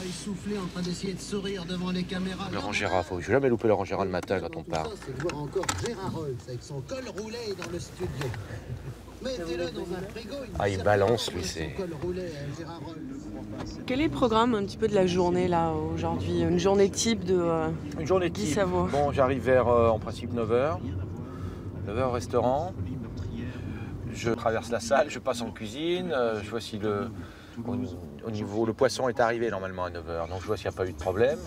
essoufflé en train d'essayer de sourire devant les caméras. Laurent Gérard, faut jamais louper Laurent Gérard le matin quand on part. C'est de voir encore Gérard Rolls avec son col roulé dans le studio. Mettez-le dans un frigo. Ah, il balance, lui, c'est... Quel est le programme un petit peu de la journée, là, aujourd'hui? Une journée type de Une journée type. Guy Savoie. Bon, j'arrive vers, en principe, 9h. 9h au restaurant. Je traverse la salle, je passe en cuisine, je vois si au niveau, le poisson est arrivé normalement à 9h, donc je vois s'il n'y a pas eu de problème.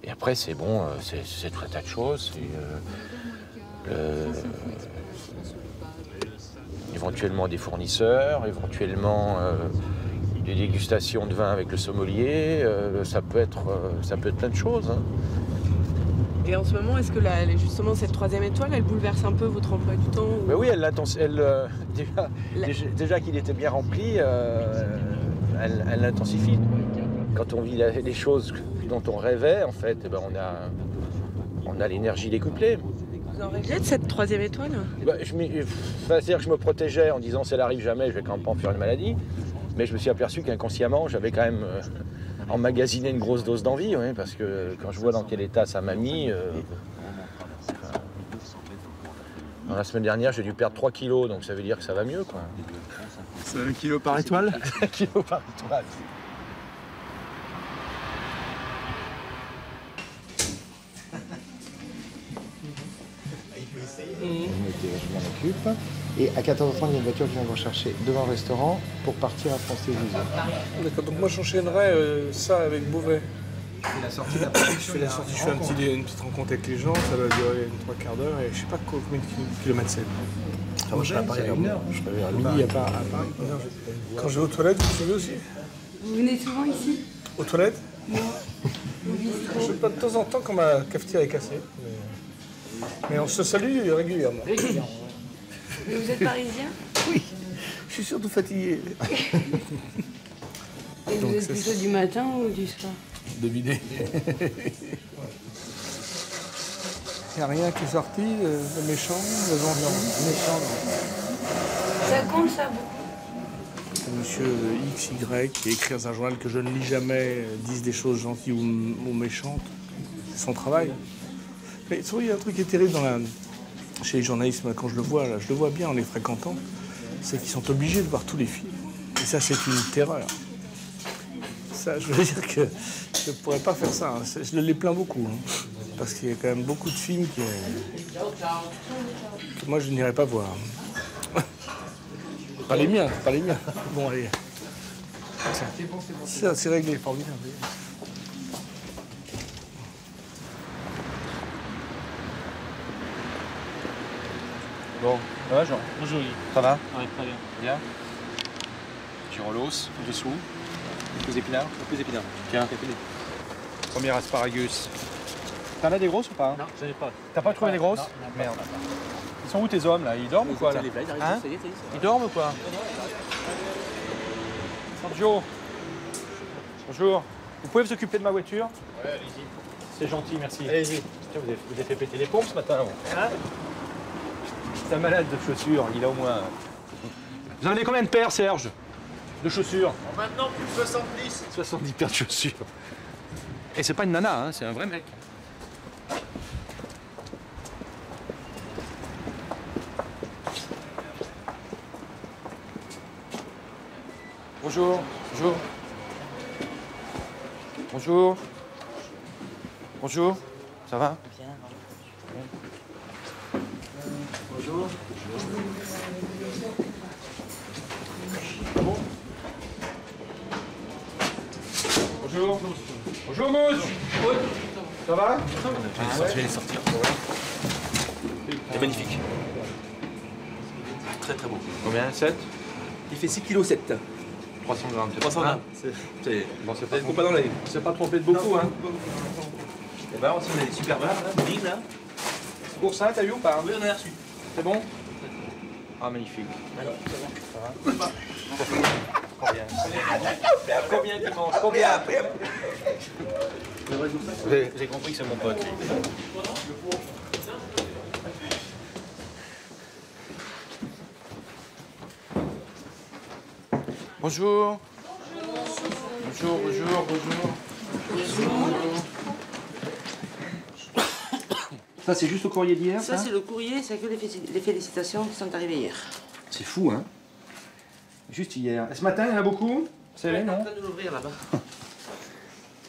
Et après, c'est bon, c'est tout un tas de choses. Éventuellement des fournisseurs, éventuellement des dégustations de vin avec le sommelier, ça peut être plein de choses. Hein. Et en ce moment, est-ce que justement cette 3e étoile, elle bouleverse un peu votre emploi du temps ou... Ben oui, déjà qu'il était bien rempli, elle l'intensifie. Quand on vit les choses dont on rêvait, en fait, eh ben on a l'énergie décuplée. Vous en rêviez de cette 3e étoile? C'est-à-dire que je me protégeais en disant si elle arrive jamais, je vais quand même pas en faire une maladie. Mais je me suis aperçu qu'inconsciemment, j'avais quand même emmagasiné une grosse dose d'envie, oui, parce que quand je vois dans quel état ça m'a mis... dans la semaine dernière, j'ai dû perdre 3 kilos, donc ça veut dire que ça va mieux, quoi. C'est 1 kilo par étoile? 1 kilo par étoile. Je m'en occupe. Et à 14h30, il y a une voiture qui vient vous rechercher devant le restaurant pour partir à France Télévisions. D'accord, donc moi j'enchaînerais ça avec Beauvais. Je fais la sortie, je fais une petite rencontre avec les gens, ça va durer 3/4 d'heure et je sais pas combien de kilomètres c'est. Moi, je serai à Paris à 1h. Je serai à midi à Paris. Quand je vais aux toilettes, vous suivez aussi? Vous venez souvent ici? Aux toilettes? Non. Je sais pas, de temps en temps quand ma cafetière est cassée. Mais on se salue régulièrement. Mais vous êtes parisien? Oui, je suis surtout fatigué. Et vous êtes plutôt du matin ou du soir? Devinez. Il n'y a rien qui est sorti, de méchant, de gentil. Méchant, Ça compte, ça, beaucoup? Monsieur XY qui écrit dans un journal que je ne lis jamais, dise des choses gentilles ou méchantes. C'est son travail. Mais il y a un truc qui est terrible chez les journalistes, quand je le vois bien en les fréquentant, c'est qu'ils sont obligés de voir tous les films. Et ça, c'est une terreur. Ça, je veux dire que je ne pourrais pas faire ça. Hein. Je les plains beaucoup. Hein. Parce qu'il y a quand même beaucoup de films que moi, je n'irais pas voir. Pas les miens. Bon, allez. C'est réglé. Formidable. Bon, ça va, Jean? Bonjour Guy. Ça va? Ouais, très bien. Bien. Gyrolos, dessous. Quelques épinards? Quelques épinards. Tiens. Premier asparagus. T'en as des grosses ou pas? Non, j'en ai pas. T'as pas trouvé des grosses? Non, merde. Ils sont où tes hommes là? Ils dorment ou quoi là? Hein? Ils dorment ou quoi? Sergio. Bonjour. Vous pouvez vous occuper de ma voiture? Ouais, allez-y. C'est gentil, merci. Allez-y. Tiens, vous avez fait péter les pompes ce matin, vous. Hein? C'est un malade de chaussures, il a au moins... Vous en avez combien de paires, Serge? De chaussures? Maintenant, plus de 70. 70 paires de chaussures. Et c'est pas une nana, hein, c'est un vrai mec. Bonjour. Bonjour. Bonjour. Bonjour. Ça va? Bien. Bonjour. Bonjour. Bonjour, Mousse. Ça va? Je vais les sortir. C'est magnifique. Très très beau. Combien? 7? Il fait 6,7 kg. 300 grammes. 300 grammes. Bon, c'est pas dans l'œil. C'est pas trompé de beaucoup, hein? Et bah aussi on a des super balles, là, big là. C'est pour ça, t'as vu ou pas? Oui, on a reçu. C'est bon? Ah, magnifique. Ça va? Combien? Combien tu manges? Combien? Vous avez compris que c'est mon pote. Bonjour. Bonjour, bonjour, bonjour. Ça, c'est juste le courrier d'hier, Ça, c'est le courrier, c'est que les félicitations qui sont arrivées hier. C'est fou, hein? Juste hier. Et ce matin, il y en a beaucoup? C'est vrai, non? En train de l'ouvrir là-bas.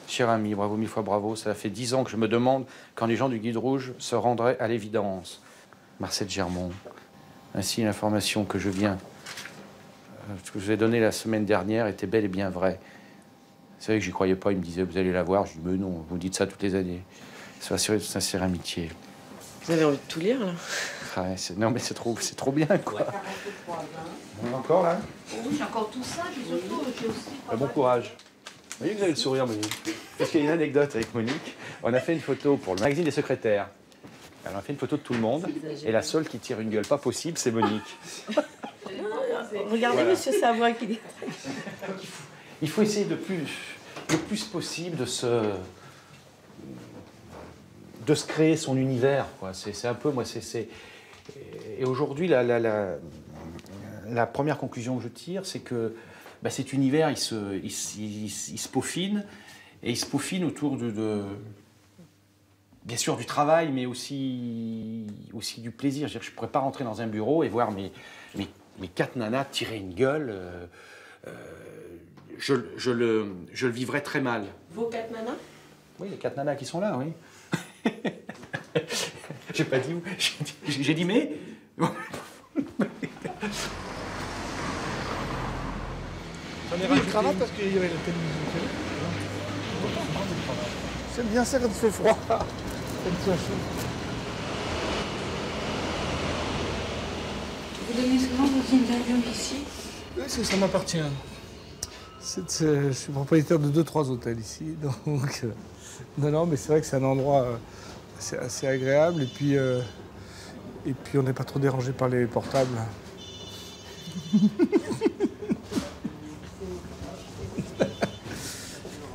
Cher ami, bravo, 1000 fois bravo. Ça fait 10 ans que je me demande quand les gens du Guide Rouge se rendraient à l'évidence. Marcel Germont. Ainsi, l'information que je que je vous ai donnée la semaine dernière était bel et bien vraie. Vous savez que j'y croyais pas. Il me disait, vous allez la voir. Je dis, mais non, vous dites ça toutes les années. C'est assuré de sincère amitié. Vous avez envie de tout lire, là? Ouais, non, mais c'est trop bien, quoi. On est encore, là? Oui, j'ai encore tout ça, j'ai aussi. Bon courage. Vous voyez que vous avez le sourire, Monique. Parce qu'il y a une anecdote avec Monique. On a fait une photo pour le magazine des secrétaires. Alors, on a fait une photo de tout le monde. Et la seule qui tire une gueule pas possible, c'est Monique. Regardez, Voilà. monsieur Savoie qui dit. Il faut essayer le plus possible de se créer son univers, quoi. C'est un peu, moi, Et aujourd'hui, la première conclusion que je tire, c'est que cet univers, il se peaufine, et il se peaufine autour bien sûr du travail, mais aussi du plaisir. Je ne pourrais pas rentrer dans un bureau et voir mes 4 nanas tirer une gueule. Je le vivrais très mal. Vos 4 nanas? Oui, les 4 nanas qui sont là, oui. J'ai pas dit où. J'ai dit mais. J'en ai une cravate parce qu'il y avait la télévision. J'aime bien ça quand il fait froid. Quand il fait chaud. Vous donnez souvent vos interviews ici? Oui, ça m'appartient. Je suis propriétaire de 2-3 hôtels ici, donc non, mais c'est vrai que c'est un endroit assez agréable, et puis on n'est pas trop dérangé par les portables.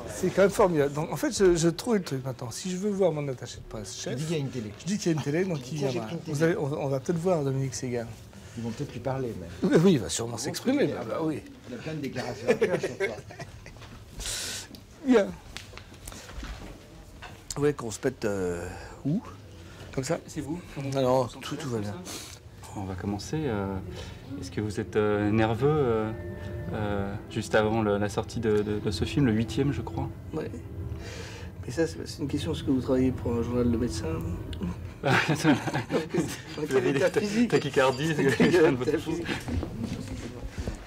C'est quand même formidable. Donc en fait, je trouve le truc maintenant. Si je veux voir mon attaché de presse chef, Je dis qu'il y a une télé. je dis qu'il y a une télé, donc il Tiens, j'ai viendra. pris une télé. On va peut-être voir Dominique Ségal. Ils vont peut-être lui parler, mais. Oui, il va sûrement s'exprimer. Bah oui. Il y a plein de déclarations à faire sur toi. Bien. Ouais, qu'on se pète où? Comme ça? C'est vous? Alors, tout va bien. On va commencer. Est-ce que vous êtes nerveux juste avant la sortie de ce film, le 8e, je crois? Ouais. Mais ça, c'est une question. Est-ce que vous travaillez pour un journal de médecin? Vous avez des tachycardies.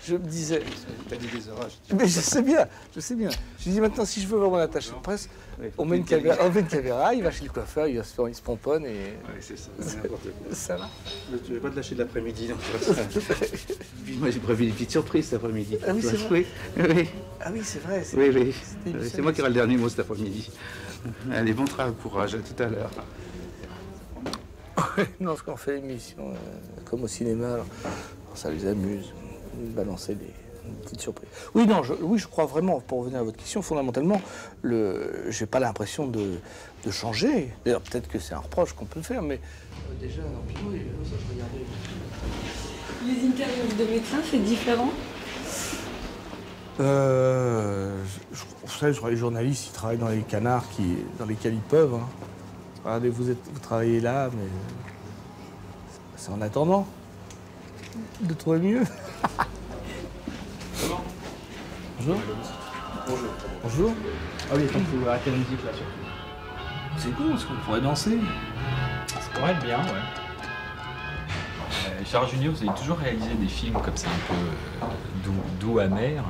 Je me disais. T'as dit des orages. Mais je sais bien. Je dis maintenant, si je veux voir mon attaché de presse, on met une caméra, il va chez le coiffeur, il se pomponne et. Oui, c'est ça. N'importe quoi. Ça va. Tu ne vais pas te lâcher de l'après-midi, donc tu vas. Moi, j'ai prévu une petite surprise cet après-midi. Ah oui, c'est vrai. Oui. Ah oui, c'est vrai. Oui. C'est moi qui aurai le dernier mot cet après-midi. Allez, bon travail, courage, à tout à l'heure. Non, parce qu'on fait l'émission, comme au cinéma, alors, ça les amuse, de balancer des petites surprises. Oui, non, je crois vraiment, pour revenir à votre question, fondamentalement, j'ai pas l'impression de changer. D'ailleurs, peut-être que c'est un reproche qu'on peut faire, mais... Déjà, non, puis oui, ça, je regardais. Les interviews de médecins, c'est différent? Vous savez, je crois que les journalistes, ils travaillent dans les canards dans lesquels ils peuvent. Hein. Regardez, vous travaillez là, mais c'est en attendant de trouver mieux. Bonjour. Bonjour. Ah oui, il faut arrêter la musique là surtout. C'est cool, parce qu'on pourrait danser. Ça pourrait être bien, ouais. Charles Junior, vous avez toujours réalisé des films comme ça, un peu doux, amers.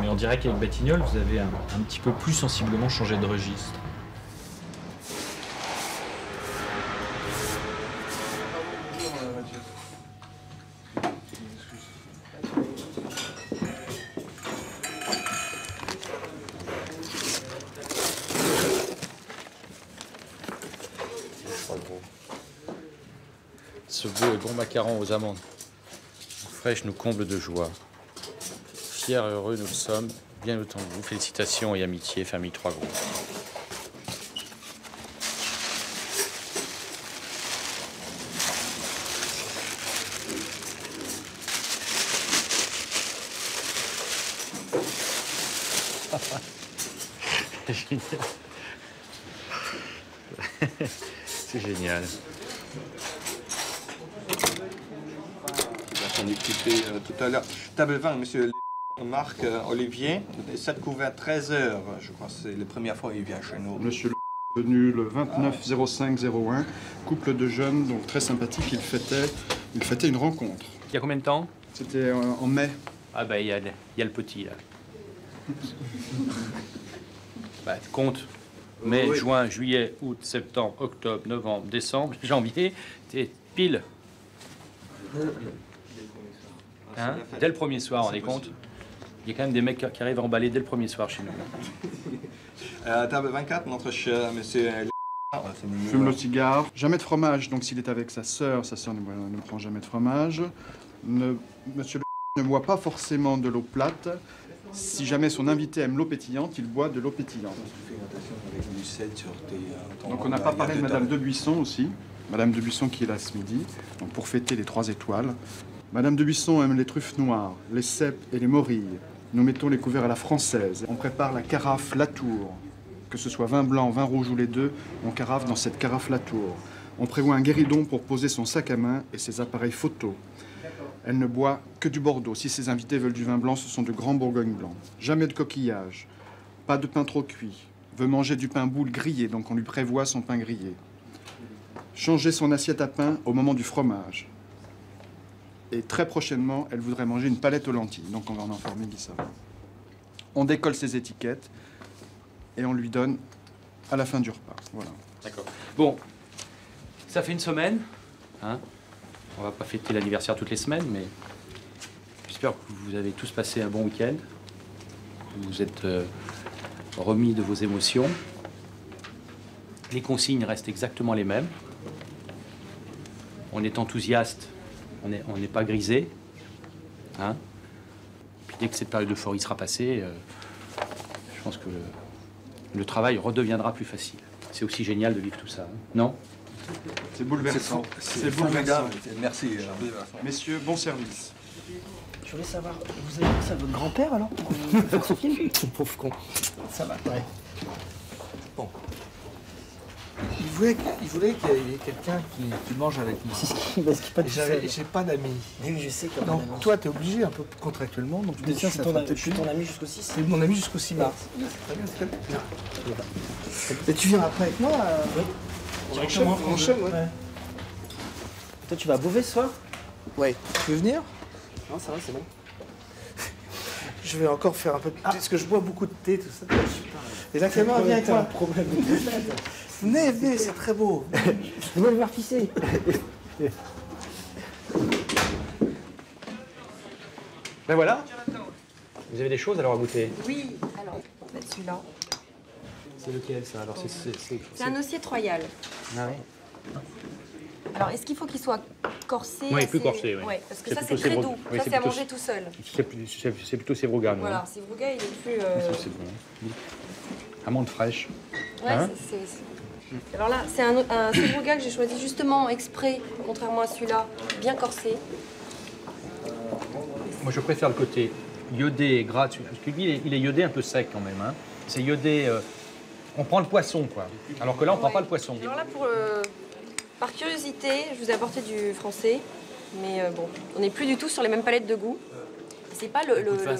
Mais on dirait qu'avec Batignolles, vous avez un petit peu plus sensiblement changé de registre. Ce beau et bon macaron aux amandes fraîches nous comble de joie. Fiers et heureux nous le sommes, bien autant que vous. Félicitations et amitié, famille Trois Gros. C'est génial. C'est génial. On écoutait tout à l'heure. Table 20, monsieur Marc Olivier, 7 couverts, 13 heures. Je crois que c'est la première fois qu'il vient chez nous. Monsieur est venu le 29-05-01, couple de jeunes, donc très sympathique. Il fêtait une rencontre. Il y a combien de temps? C'était en mai. Ah bah il y a le petit là. Bah compte. Mai, Oui. juin, juillet, août, septembre, octobre, novembre, décembre, janvier, t'es pile. Hein? Dès le premier soir, on est compte. Il y a quand même des mecs qui arrivent à emballer dès le premier soir chez nous. Table 24, notre cher monsieur. Fume le cigare. Jamais de fromage, donc s'il est avec sa sœur ne prend jamais de fromage. Monsieur ne boit pas forcément de l'eau plate. Si jamais son invité aime l'eau pétillante, il boit de l'eau pétillante. Donc on n'a pas parlé de Madame de Buisson aussi. Madame de Buisson qui est là ce midi, donc pour fêter les 3 étoiles. Madame de Buisson aime les truffes noires, les cèpes et les morilles. Nous mettons les couverts à la française. On prépare la carafe Latour. Que ce soit vin blanc, vin rouge ou les deux, on carafe dans cette carafe Latour. On prévoit un guéridon pour poser son sac à main et ses appareils photo. Elle ne boit que du Bordeaux. Si ses invités veulent du vin blanc, ce sont de grands Bourgogne blancs. Jamais de coquillage, pas de pain trop cuit. Veut manger du pain boule grillé, donc on lui prévoit son pain grillé. Changer son assiette à pain au moment du fromage. Et très prochainement, elle voudrait manger une palette aux lentilles, donc on va en informer Guy Savard. On décolle ses étiquettes et on lui donne à la fin du repas. Voilà. D'accord. Bon, ça fait une semaine. Hein, on va pas fêter l'anniversaire toutes les semaines, mais j'espère que vous avez tous passé un bon week-end. Vous êtes remis de vos émotions. Les consignes restent exactement les mêmes. On est enthousiaste, on n'est pas grisé. Hein, puis dès que cette période d'euphorie sera passée, je pense que le travail redeviendra plus facile. C'est aussi génial de vivre tout ça, hein, non? C'est bouleversant. C'est formidable. Merci. Messieurs, bon service. Je voulais savoir, vous avez pensé à votre grand-père alors pour faire ce film? Pauvre con. Ça va, ouais. Bon. Il voulait qu'il y ait quelqu'un qui mange avec moi. C'est ce qui pas j'ai pas d'amis. Oui, je sais comment. Donc toi, t'es obligé un peu contractuellement. Donc je suis ton ami jusqu'au 6. C'est mon ami jusqu'au 6 mars. Très bien, c'est très bien. Et tu viens après avec moi Oui. On enchaîne, ouais. Toi, tu vas à Beauvais ce soir? Ouais. Tu veux venir? Non, ça va, c'est bon. Je vais encore faire un peu de thé, parce que je bois beaucoup de thé, tout ça. Et la caméra vient avec moi. Un problème de venez, c'est très beau. Venez le voir pisser. Ben voilà. Vous avez des choses alors à goûter? Oui, alors, celui-là. C'est lequel ça? Alors C'est un Ossiet Royal. Ah oui. Alors, est-ce qu'il faut qu'il soit corsé? Oui, plus corsé, oui. Ouais, parce que ça, c'est très doux. Oui, ça, c'est à manger tout seul. C'est plutôt Sévrouga. Voilà, Sévrouga, il est plus... C'est bon. Amande fraîche. Ouais, hein? Alors là, c'est un Sévrouga que j'ai choisi justement exprès, contrairement à celui-là, bien corsé. Moi, je préfère le côté iodé et gras. Parce que lui, il est iodé un peu sec quand même. Hein. C'est iodé... on prend le poisson, quoi. Alors que là, on ne prend pas le poisson. Alors là, par curiosité, je vous ai apporté du français. Mais bon, on n'est plus du tout sur les mêmes palettes de goût. C'est pas le vrai...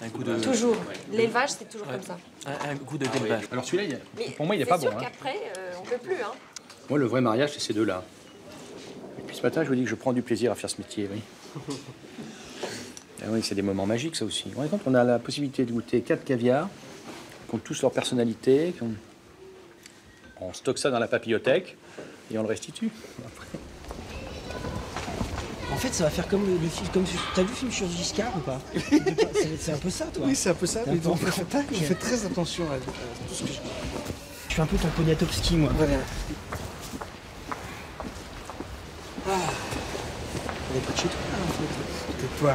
Un coup de... Toujours. L'élevage, c'est toujours comme ça. Un goût d'élevage. Alors celui-là, pour moi, il n'est pas bon. C'est sûr qu'après, on ne peut plus. Hein. Moi, le vrai mariage, c'est ces deux-là. Et puis ce matin, je vous dis que je prends du plaisir à faire ce métier, oui. Ah oui, c'est des moments magiques, ça aussi. Vous vous rendez compte, on a la possibilité de goûter 4 caviars, qui ont tous leur personnalité. On stocke ça dans la papillothèque et on le restitue. Après. En fait, ça va faire comme le film. T'as vu le film sur Giscard ou pas? C'est un peu ça, toi. Oui, c'est un peu ça. Mais on fait très attention à tout ce que je... Je fais un peu ton Poniatowski, moi. Voilà. On est pas de chez toi, en fait. Peut-être toi.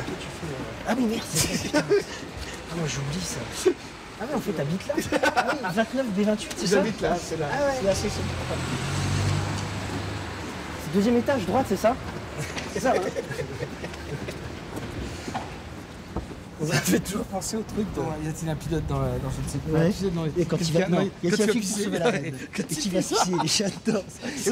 Ah oui, merde, c'est ça, putain. Ah, moi, j'oublie ça. Ah ouais, en fait, t'habites là? Ah oui, 29 B28, c'est ça? J'habite là, c'est là. Ah ouais. Là, c'est ça. C'est deuxième étage, droite, c'est ça? C'est ça, hein? Ça fait toujours penser au truc de... Y a-t-il un pilote dans je ne sais pas. Ouais. Un pilote dans les... Et quand il va... Non, y a-t-il un quand flic qui sauve la reine et qui va pisser, j'adore ça. Je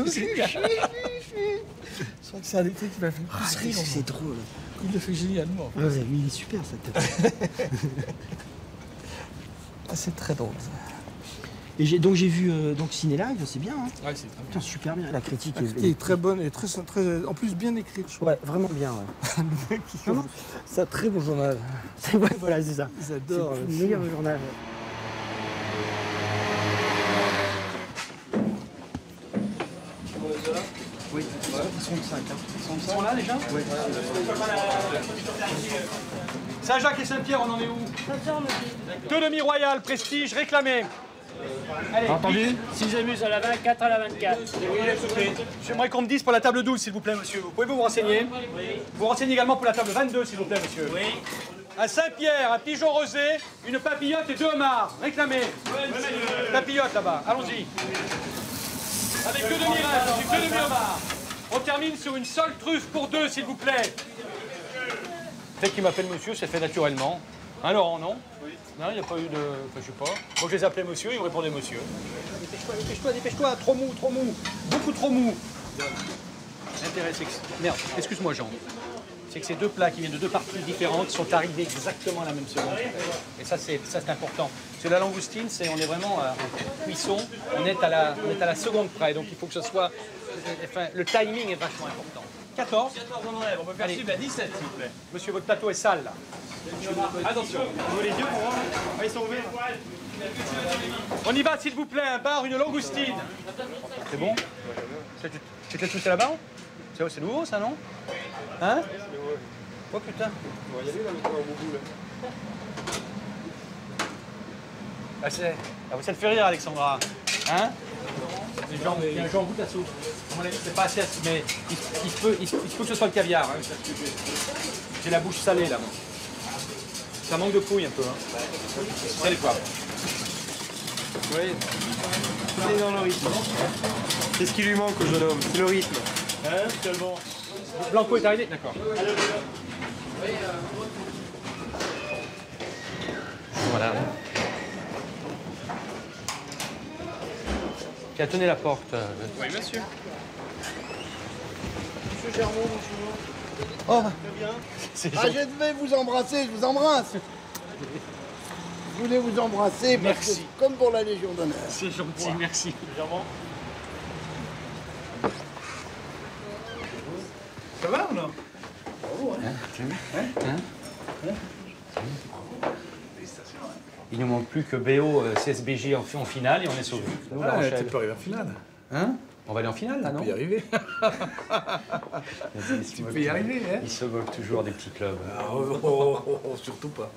crois que c'est un des trucs qui m'a fait le plus rire. C'est drôle. Il le fait génialement. Ouais, mais il est super, cette tête. C'est très drôle, ça. Et donc j'ai vu Ciné Live, c'est bien. Hein. Ouais, c'est très bien. Putain, super bien. La critique est très bonne et très, en plus bien écrite. Je trouve. Ouais, vraiment bien. Ouais. Le mec qui c'est un très bon journal. Ouais, voilà, c'est ça. Ils adorent. C'est le meilleur journal. Oui, ils sont 5. Ils sont là déjà? Oui. Saint-Jacques et Saint-Pierre, on en est où? Deux demi-royales, prestige, réclamé. Allez, entendu? 6 amus à la 20, 4 à la 24. J'aimerais qu'on me dise pour la table 12, s'il vous plaît, monsieur. Vous pouvez vous renseigner? Oui. Vous renseignez également pour la table 22, s'il vous plaît, monsieur. Oui. À Saint-Pierre, un pigeon rosé, une papillote et 2 homards. Réclamé. Papillote là-bas, allons-y. Avec 2 demi-rêves, 2 demi-homards. On termine sur une seule truffe pour 2, s'il vous plaît. Peut-être qu'il m'appelle monsieur, c'est fait naturellement. Hein, Laurent, non? Oui. Non, il n'y a pas eu de... Enfin, je sais pas. Moi, je les appelais monsieur, ils me répondaient monsieur. Dépêche-toi, dépêche-toi, dépêche-toi. Trop mou, trop mou. Beaucoup trop mou. L'intérêt, c'est que... Merde, excuse-moi, Jean. C'est que ces 2 plats qui viennent de 2 parties différentes sont arrivés exactement à la même seconde. Et ça, c'est important. Parce que la langoustine, on est vraiment en cuisson, on est à la seconde près. Donc, il faut que ce soit... Enfin, le timing est vachement important. 14. 14 on enlève, on peut faire suivre à 17 s'il vous plaît. Monsieur, votre plateau est sale là. Attention, ouvrez les yeux pour voir. Ah, ils sont ouverts. On y va s'il vous plaît, un bar, une langoustine. C'est bon? Tu te l'as touché là-bas? C'est nouveau ça, non? Hein? Oh putain. On va y aller là, le bout là. Ah, ça te fait rire, Alexandra. Hein? Il y a un jambon à soupe. C'est pas assez, mais il se peut que ce soit le caviar. Hein. J'ai la bouche salée là. Moi. Ça manque de couilles un peu. Hein. C'est les poivres. Oui. C'est dans le rythme. C'est ce qui lui manque au jeune homme, c'est le rythme. Hein, tellement. Blanco est arrivé? D'accord. Voilà. Tiens, tenez la porte. Oui, monsieur. Monsieur Germain, bonjour. Oh, je devais vous embrasser, je vous embrasse. Je voulais vous embrasser parce que, comme pour la Légion d'honneur. C'est gentil, merci. Germain. Ça va ou non? Il nous manque plus que BO CSBJ en finale et on est sauvés. Nous, là, tu peux arriver en finale. Hein? On va aller en finale, là, non? Tu peux y arriver. Tu peux y arriver, hein? Ils se moquent toujours des petits clubs. Surtout pas.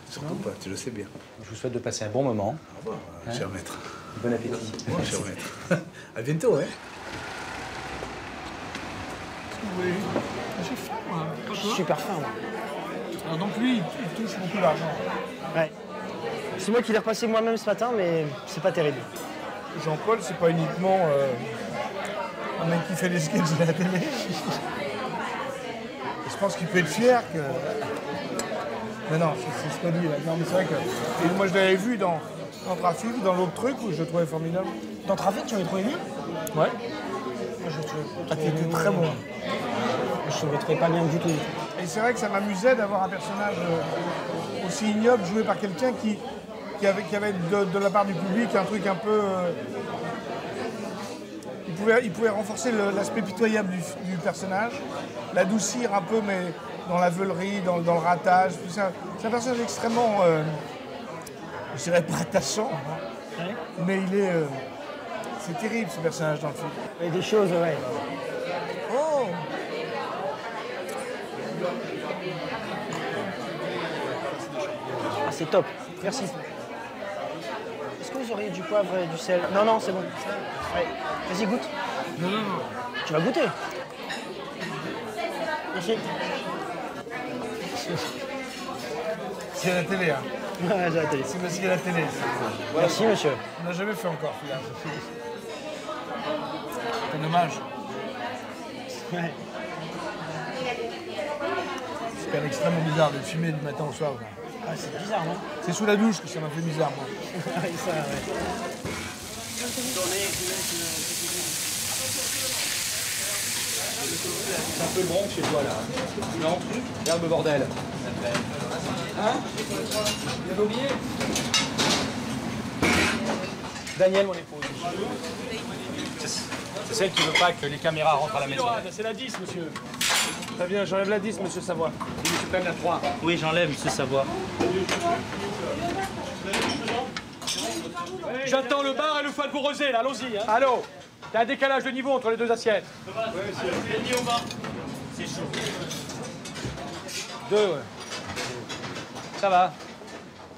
Surtout pas, tu le sais bien. Je vous souhaite de passer un bon moment. Au revoir, cher maître. Bon appétit. Au revoir, cher maître. À bientôt, hein? Oui. J'ai faim, moi. Je suis super faim, moi. Alors donc lui, il touche beaucoup d'argent. Ouais. C'est moi qui l'ai repassé moi-même ce matin, mais c'est pas terrible. Jean-Paul, c'est pas uniquement un mec qui fait des sketchs à la télé. Je pense qu'il peut être fier que... Mais non, c'est ce qu'on dit là. Non, mais c'est vrai que... Et moi, je l'avais vu dans Trafic, dans l'autre truc, où je le trouvais formidable. Dans Trafic, tu l'avais trouvé mieux? Ouais. Moi, je le trouvais était très bon. Je ne le trouvais pas bien du tout. Et c'est vrai que ça m'amusait d'avoir un personnage aussi ignoble joué par quelqu'un qui avait de la part du public un truc un peu... Il pouvait renforcer l'aspect pitoyable du personnage, l'adoucir un peu, mais dans la veulerie, dans le ratage. C'est un personnage extrêmement, je dirais pas attachant, mais il est... c'est terrible ce personnage dans le film. Il y a des choses, ouais. Oh! Ah, c'est top. Merci. Est-ce que vous auriez du poivre et du sel? Non, non, c'est bon. Ouais. Vas-y, goûte. Non. Tu vas goûter. Merci. C'est à la télé, hein? Ouais, c'est à la télé. C'est parce qu'il y a la télé. Merci, monsieur. On n'a jamais fait encore, celui-là. C'est dommage. Ouais. quand même extrêmement bizarre de filmer du matin au soir. Quoi. Ah, c'est bizarre, non? C'est sous la douche que ça m'a fait bizarre, moi. Ouais, ça, ouais. C'est un peu le Bronx chez toi là. Non? Regarde le bordel. Hein? Tu l'avais oublié? Daniel, mon épouse. C'est celle qui veut pas que les caméras rentrent à la maison. C'est la 10, monsieur. Très bien, j'enlève la 10, monsieur Savoie. Et monsieur prenne la 3. Oui, j'enlève, monsieur Savoie. J'attends le bar et le foie de rosé, là, allons-y. Hein. Allô? T'as un décalage de niveau entre les deux assiettes. Oui, monsieur. Bienvenue au bar. C'est chaud. 2, ouais. Ça va.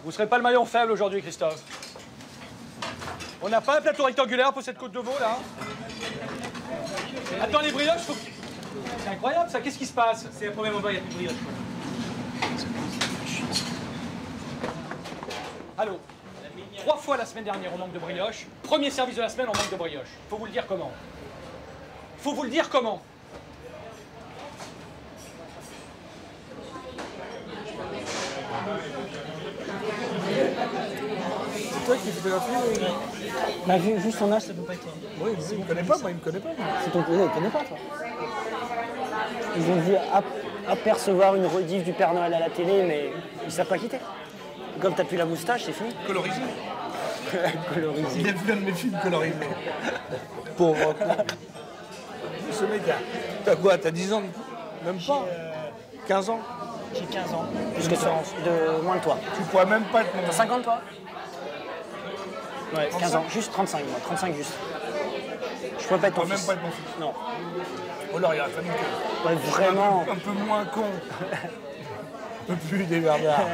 Vous serez pas le maillon faible aujourd'hui, Christophe. On n'a pas un plateau rectangulaire pour cette côte de veau, là? Attends, les brioches, faut... C'est incroyable, ça. Qu'est-ce qui se passe? C'est le premier moment, il n'y a plus de brioche. Allô? 3 fois la semaine dernière, on manque de brioche. Premier service de la semaine, on manque de brioche. Faut vous le dire comment? Faut vous le dire comment? C'est toi qui photographie Bah, vu son âge, ça peut pas être toi. Oui, il me connaît pas, moi, il me connaît pas. C'est ton cousin, il connaît pas, toi. Ils ont vu apercevoir une rediff du Père Noël à la télé, mais ils savent pas quitter. Comme t'as plus la moustache, c'est fini. Colorisé. Colorisé. Il a vu un de mes films colorisés. Pauvre. Ce mec, t'as quoi? T'as 10 ans? Même pas 15 ans? J'ai 15 ans. Plus que toi, de moins que toi. Tu pourrais même pas être mon... T'as 50 toi? Ouais, 15 ans. Juste 35, moi. 35 juste. Je pourrais pas être ton fils. même pas être mon fils. Non. Oh là, il aurait fallu que... Ouais, vraiment. Un peu moins con. Un peu plus déverdard.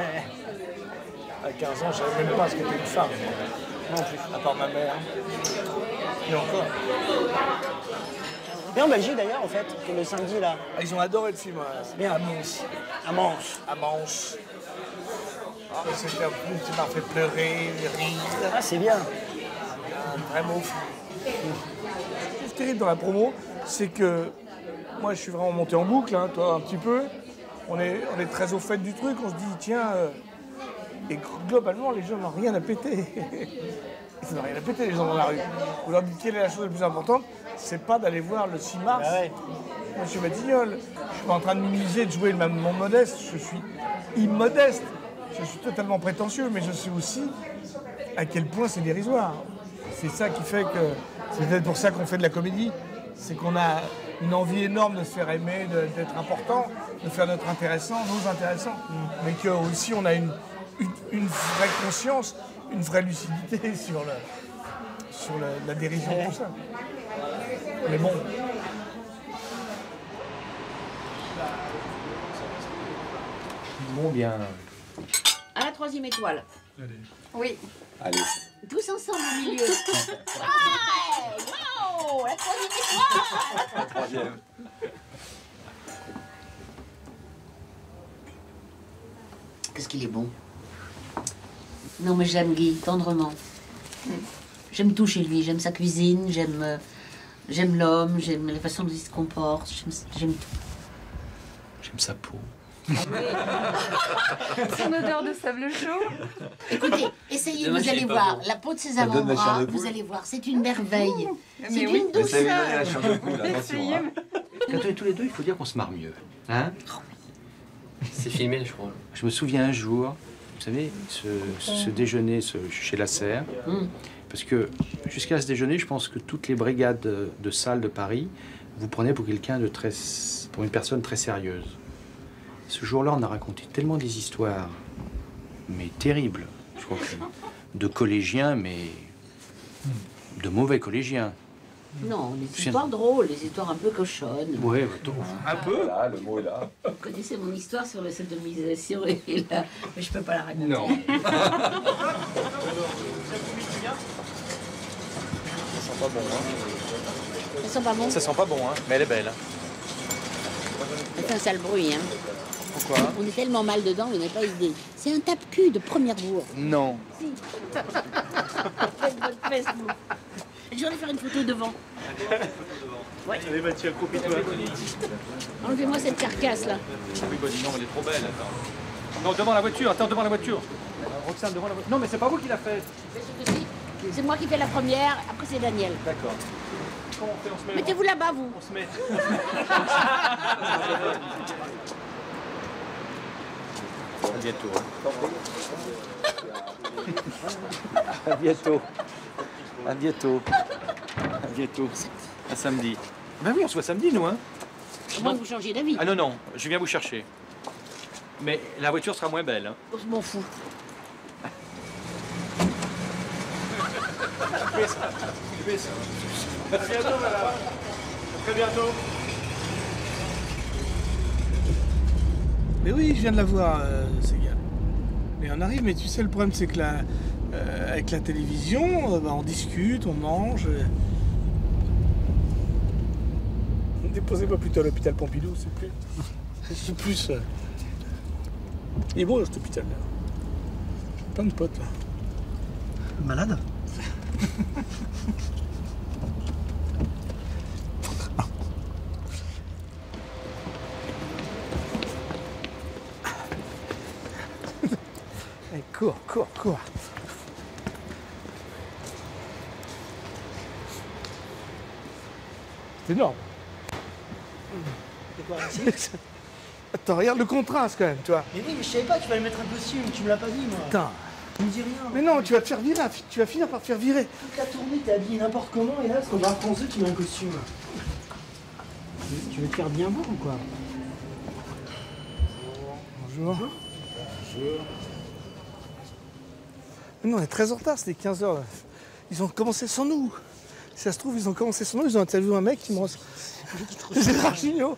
À 15 ans, je savais même pas ce qu'était une femme. Non plus. À part ma mère. Et encore. Bien en Belgique d'ailleurs, en fait, que le samedi là. Ah, ils ont adoré le film. Bien. À Mons. À Mons. À Mons. Ah, c'était un film qui m'a fait pleurer, rire. Ah, c'est bien. Un vrai beau film. Ce qui est terrible dans la promo, c'est que moi, je suis vraiment monté en boucle, hein, toi un petit peu. On est très au fait du truc. On se dit, tiens, et globalement, les gens n'ont rien à péter. Ils n'ont rien à péter, les gens dans la rue. Vous leur dites quelle est la chose la plus importante, c'est pas d'aller voir le 6 mars. Ah ouais. Monsieur Batignolles, je suis pas en train de minimiser, de jouer mon modeste, je suis immodeste. Je suis totalement prétentieux, mais je sais aussi à quel point c'est dérisoire. C'est ça qui fait que... C'est peut-être pour ça qu'on fait de la comédie. C'est qu'on a une envie énorme de se faire aimer, d'être important, de faire notre intéressant, nos intéressants. Mais qu'aussi on a une vraie conscience, une vraie lucidité sur la dérision de tout ça. Mais bon... Bon, bien... À la 3e étoile. Allez. Oui. Allez. Tous ensemble au milieu. Ouais, wow, la 3e étoile. La 3e. Qu'est-ce qu'il est bon. Non mais j'aime Guy, tendrement. J'aime tout chez lui, j'aime sa cuisine, j'aime l'homme, j'aime la façon dont il se comporte, j'aime tout. J'aime sa peau. Son odeur de sable chaud. Écoutez, essayez, Dommage, vous allez il est pas voir, beau. la peau de ses Ça donne la chair avant-bras, de poule. vous allez voir, c'est une merveille. C'est Mais oui. une Mais ça lui douceur. donne la chair de poule, attention. Hein. Quand on est tous les deux, il faut dire qu'on se marre mieux. Hein? C'est filmé, je crois. Je me souviens un jour, vous savez, ce déjeuner chez la Serre, parce que jusqu'à ce déjeuner, je pense que toutes les brigades de salles de Paris vous prenaient pour pour une personne très sérieuse. Ce jour-là, on a raconté tellement des histoires, mais terribles, je crois que de collégiens, mais de mauvais collégiens. Non, des histoires drôles, des histoires un peu cochonnes. Ouais, un peu. Là, le mot est là. Vous connaissez mon histoire sur le sodomisation et là, mais je peux pas la raconter. Non. Ça sent pas bon, hein. Ça sent pas bon. Ça sent pas bon, hein. Mais elle est belle. Ça fait un sale bruit, hein. Pourquoi? On est tellement mal dedans, vous n'avez pas idée. C'est un tape-cul de première bourre. Non. Si. Faites votre Facebook. J'en ai faire une photo devant. Ouais. Allez, Mathieu, accroupis-toi. Enlevez-moi cette carcasse là. Oui, bah, non, elle est trop belle, attends. Non, devant la voiture, attends, devant la voiture. Roxane, devant la voiture. Non, mais c'est pas vous qui l'a fait. C'est moi qui fais la première, après c'est Daniel. D'accord. Comment on fait? On se met. Mettez-vous là-bas, vous. On se met. À bientôt. À bientôt. À bientôt. À bientôt. À samedi. Ben oui, on se voit samedi, nous, hein. À moins que vous changiez d'avis. Ah non, non, je viens vous chercher. Mais la voiture sera moins belle. Hein. Je m'en fous. À bientôt, madame. À très bientôt. Mais oui, je viens de la voir, ces gars. Et on arrive, mais tu sais, le problème, c'est que avec la télévision, bah, on discute, on mange. Déposez-moi plutôt à l'hôpital Pompidou, c'est plus. C'est plus. Il est beau, cet hôpital-là. Plein de potes, là. Malade? Allez, cours, cours, cours. C'est énorme. C'est quoi, ici? Attends, regarde le contraste quand même, tu vois. Mais oui, mais je savais pas qu'il fallait mettre un costume, tu me l'as pas dit, moi. Putain. Tu me dis rien. Mais non, tu vas te faire virer, tu vas finir par te faire virer. Toute la tournée, t'es habillé n'importe comment, et là, parce qu'on va en France 2, tu mets un costume. Tu veux te faire bien voir ou quoi? Bonjour. Bonjour. Mais non, on est très en retard, c'était 15h. Ils ont commencé sans nous. Si ça se trouve, ils ont commencé sans nous, ils ont interviewé un mec qui me... Gérard Gignot.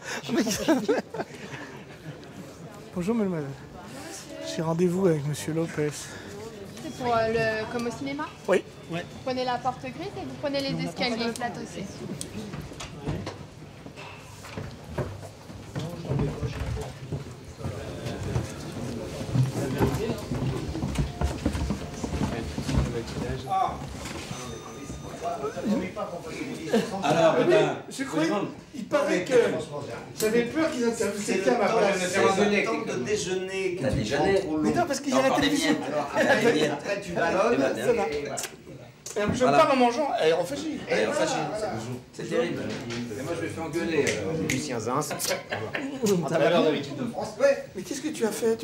Bonjour, mademoiselle. J'ai rendez-vous avec monsieur Lopez. C'est pour comme au cinéma? Oui. Ouais. Vous prenez la porte grise et vous prenez les escaliers plates aussi. Alors, je croyais, il paraît que j'avais peur qu'ils interviewent quelqu'un à ma place. C'est le temps de déjeuner que tu prends trop long. Mais non, parce qu'il y a la télévision. Après, tu ballonnes. Je parle en mangeant, elle réfléchit. C'est terrible. Et moi, je me fais engueuler. Lucien Zins. En travers de l'équipe de France. Ouais. Mais qu'est-ce que tu as fait?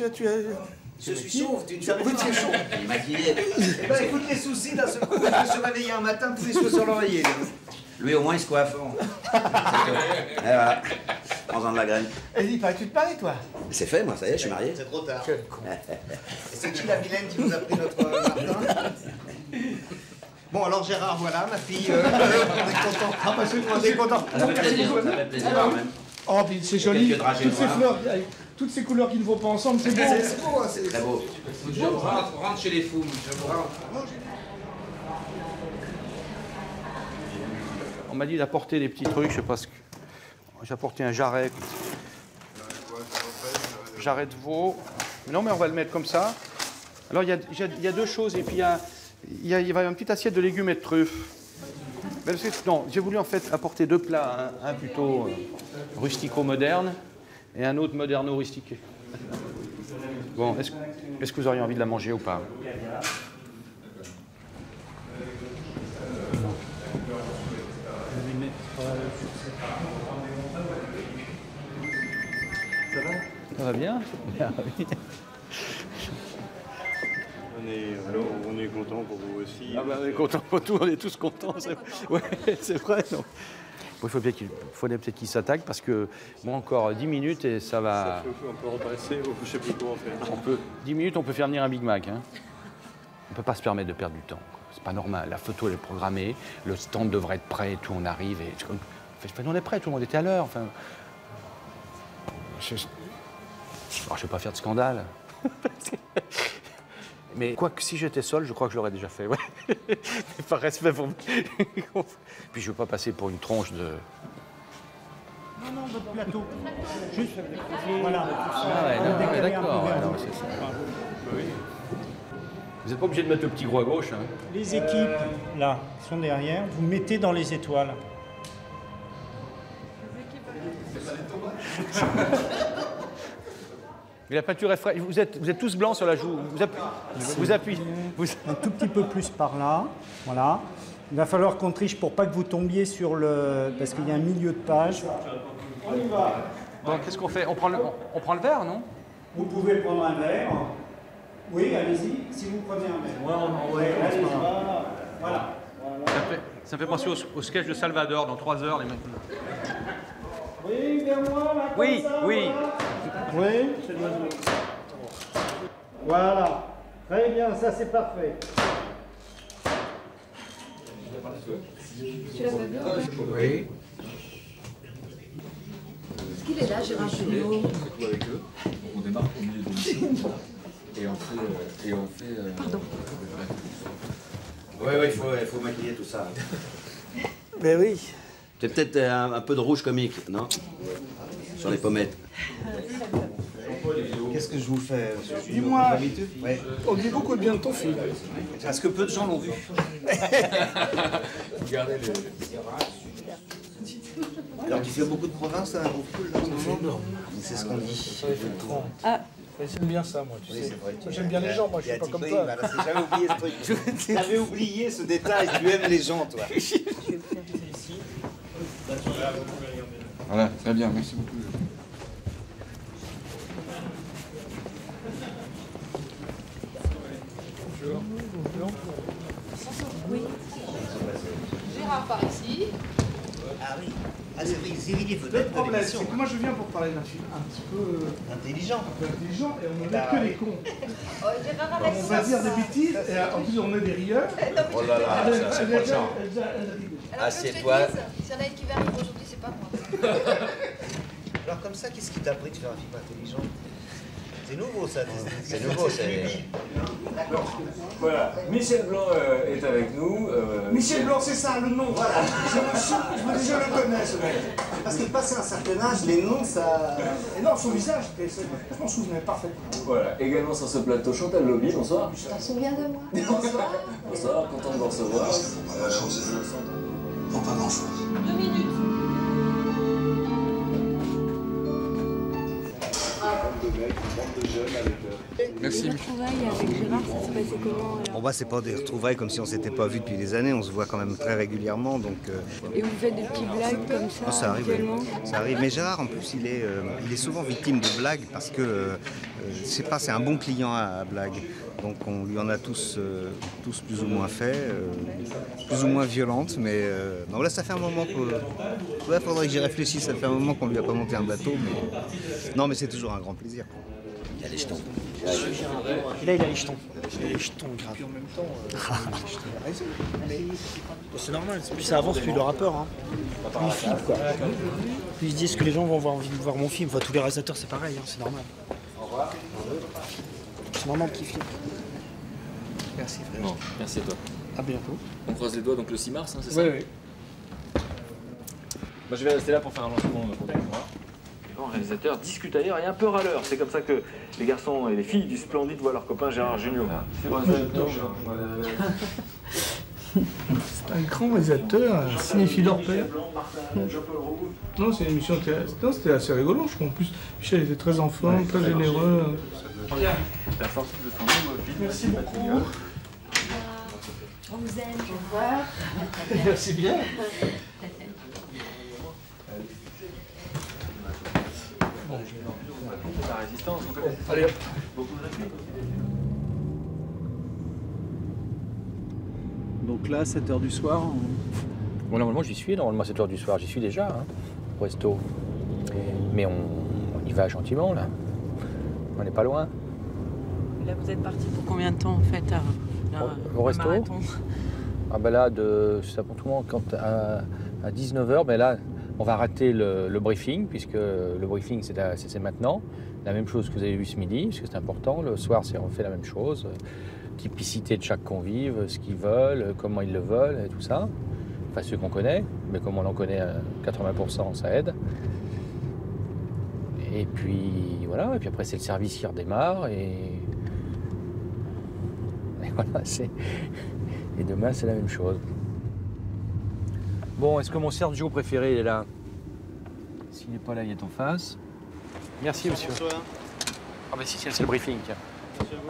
Je suis chauve, tu es chauve. Il est maquillé. Eh ben, écoute les soucis d'un seul coup. Je me suis réveillé un matin, tous les cheveux sur l'oreiller. Lui, au moins, il se coiffe. Et voilà. Prends-en de la graine. Elle dit, tu te paries, toi? C'est fait, moi, ça y est, je suis marié. C'est trop tard. Et c'est qui la vilaine qui nous a pris notre Martin? Bon, alors Gérard, voilà, ma fille. On est content. Ah, bah, on est content. Ça fait plaisir quand même. Oh, puis c'est joli. Toutes ces fleurs, toutes ces couleurs qui ne vont pas ensemble, c'est beau. C'est beau, hein, c'est très beau. Je rentre chez les fous. On m'a dit d'apporter des petits trucs, je sais pas ce que... J'ai apporté un jarret. Jarret de veau. Non, mais on va le mettre comme ça. Alors, il y a deux choses, et puis il va y avoir une petite assiette de légumes et de truffes. Mais non, j'ai voulu en fait apporter deux plats, un plutôt rustico-moderne et un autre moderno-rustiqué. Bon, est-ce que vous auriez envie de la manger ou pas? Ça va bien? On est content pour vous aussi. Ah bah, on est content pour tout, on est tous contents. Ouais, c'est vrai. Non. Il faut peut-être qu'il s'attaque parce que moi encore 10 minutes et ça va. On peut repasser, je sais plus comment faire. 10 minutes, on peut faire venir un Big Mac. Hein. On ne peut pas se permettre de perdre du temps. C'est pas normal. La photo elle est programmée, le stand devrait être prêt, tout on arrive et on est prêt, tout le monde était à l'heure. Enfin, je ne vais pas faire de scandale. Mais quoique si j'étais seul, je crois que je l'aurais déjà fait. Ouais. Par respect pour... Puis je ne veux pas passer pour une tronche de... Non, votre plateau. Juste, voilà. Ah ouais, d'accord. Ouais, c'est ça. Oui. Vous n'êtes pas obligé de mettre le petit gros à gauche. Hein. Les équipes, là, sont derrière. Vous mettez dans les étoiles. Mais la peinture est fraîche. Vous êtes tous blancs sur la joue. Vous appuyez. Un tout petit peu plus par là. Voilà. Il va falloir qu'on triche pour pas que vous tombiez sur le... Parce qu'il y a un milieu de page. On y va. Bon, qu'est-ce qu'on fait? On prend le verre, non? Vous pouvez prendre un verre. Oui, allez-y. Si vous prenez un verre. Ouais, allez-y. Voilà. Ça me fait penser au sketch de Salvador dans 3 heures, les mecs. Oui, vers moi, là, comme Oui, ça, oui. Voilà. Oui, c'est l'oiseau. Voilà. Très bien, ça c'est parfait. Oui. Est-ce qu'il est là, Gérard Jugnot? Avec eux, on démarre au milieu de l'émission et on fait. Pardon. Oui, il faut maquiller tout ça. Ben oui. C'est peut-être un peu de rouge comique, non? Sur les pommettes. Qu'est-ce que je vous fais, monsieur Junio? Dis-moi, Ouais. on dit beaucoup de bien de ton film. Parce que peu de gens l'ont vu. Regardez les. Alors tu fais beaucoup de provinces, ça, en ce moment? C'est ce qu'on dit. Ah. J'aime bien ça, moi, tu sais. J'aime bien les gens, moi, je suis pas comme toi. J'avais oublié ce truc. J'avais oublié ce détail, tu aimes les gens, toi. Voilà, très bien, merci beaucoup. Oui. Gérard par ici. Ah oui. Ah c'est vrai, c'est il faut Le problème, c'est que moi je viens pour parler d'un film un petit peu intelligent. Un peu intelligent et on n'est que des cons. Oh, Gérard On va dire des bêtises et en plus on est des rieurs. Oh là là, c'est pas ça. Assieds-toi. S'il y en a une qui va arriver aujourd'hui, c'est pas moi. Alors comme ça, qu'est-ce qui t'a appris de faire un film intelligent? C'est nouveau ça. C'est nouveau, c'est... D'accord. Voilà, Michel Blanc est avec nous. Michel Blanc, c'est ça, le nom, voilà. Je le connais, ce mec. Parce qu'il passé un certain âge, les noms, ça... Et non, son visage, je m'en souvenais parfaitement. Voilà, également sur ce plateau, Chantal Lobby, bonsoir. Tu t'en souviens de moi? Bonsoir. Bonsoir, content de vous recevoir. Non, pas grand-chose. 2 minutes. Merci. Les retrouvailles avec Gérard, ça s'est passé comment? Bon bah c'est pas des retrouvailles comme si on s'était pas vu depuis des années, on se voit quand même très régulièrement donc... Et vous faites des petites blagues comme ça? Ça arrive, habituellement? ça arrive. Mais Gérard en plus il est souvent victime de blagues parce que c'est un bon client à blagues. Donc on lui en a tous plus ou moins fait, plus ou moins violentes, mais non là ça fait un moment que... Ouais, faudrait que j'y réfléchisse, ça fait un moment qu'on lui a pas monté un bateau, mais... Non mais c'est toujours un grand plaisir. Il y a les jetons. Et là, il a les jetons. Il a les jetons, grave. Puis en même temps, il a raison. C'est normal, plus ça avance, plus il aura peur. Hein. Plus il flippe, quoi. Plus il se dit, est-ce que les gens vont avoir envie de voir mon film? Enfin, tous les réalisateurs, c'est pareil, hein, c'est normal. C'est normal qu'ils flippent. Merci, frère. Bon, merci à toi. À bientôt. On croise les doigts donc le 6 mars, hein, c'est ça? Oui, oui. Bah, je vais rester là pour faire un lancement pour les réalisateur discute ailleurs et un peu râleur. C'est comme ça que les garçons et les filles du Splendide voient leur copain Gérard Jugnot. C'est un grand réalisateur, un cinéphile hors pair. Non, c'est une émission non, c'était assez rigolo, je crois. En plus, Michel était très en forme, très généreux. La sortie de son nouveau film. Merci beaucoup. On vous aime. Au revoir. Merci bien. La résistance, allez hop. Donc là, 7h du soir. Bon, normalement, j'y suis, normalement, à 7h du soir, j'y suis déjà, hein, au resto. Mais on y va gentiment, là. On n'est pas loin. Là, vous êtes parti pour combien de temps, en fait, au resto? Ah ben là, ça pour tout le monde, quand à 19h, ben là, on va rater le briefing, puisque le briefing, c'est maintenant. La même chose que vous avez vu ce midi, parce que c'est important. Le soir, on fait la même chose. Typicité de chaque convive, ce qu'ils veulent, comment ils le veulent, et tout ça. Enfin, ceux qu'on connaît, mais comme on en connaît 80%, ça aide. Et puis, voilà. Et puis après, c'est le service qui redémarre. Et voilà, et demain, c'est la même chose. Bon, est-ce que mon Sergio préféré est là? S'il n'est pas là, il est en face. Merci, monsieur. Bonsoir. Ah bah si, c'est le briefing. Tiens. Derrière,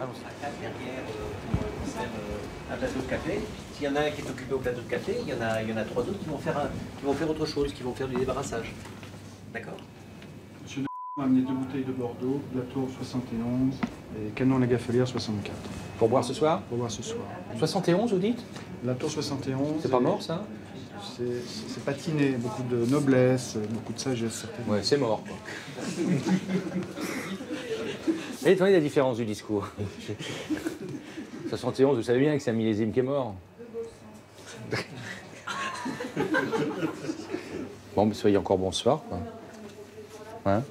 un plateau de café. S'il y en a un qui est occupé au plateau de café, il y en a 3 autres qui vont faire autre chose, qui vont faire du débarrassage. D'accord? Monsieur m'a amené 2 bouteilles de Bordeaux, la Tour 71 et Canon La Gaffelière 64. Pour boire ce soir? Pour boire ce soir. 71, vous dites? La Tour 71. C'est pas mort, ça? C'est patiné, beaucoup de noblesse, beaucoup de sagesse, certainement. Ouais, c'est mort, quoi. Et attendez la différence du discours. 71, vous savez bien que c'est un millésime qui est mort. Bon, mais soyez encore bonsoir, quoi. Hein?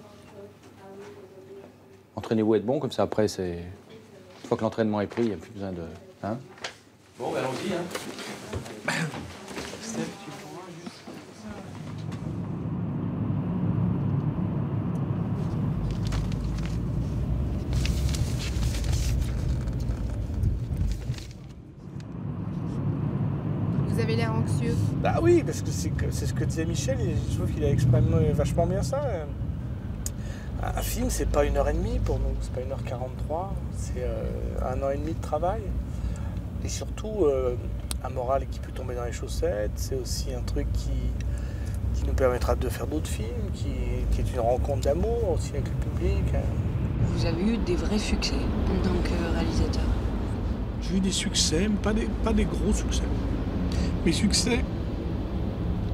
Entraînez-vous à être bon, comme ça après, c'est... Une fois que l'entraînement est pris, il n'y a plus besoin de... Hein? Bon, ben allons-y, hein. Vous avez l'air anxieux. Bah oui, parce que c'est ce que disait Michel, et je trouve qu'il a exprimé vachement bien ça. Un film, c'est pas 1h30 pour nous, c'est pas 1h43, c'est 1 an et demi de travail. Et surtout, un moral qui peut tomber dans les chaussettes, c'est aussi un truc qui nous permettra de faire d'autres films, qui est une rencontre d'amour aussi avec le public. Vous avez eu des vrais succès en tant que réalisateur? J'ai eu des succès, mais pas des gros succès. Mes succès,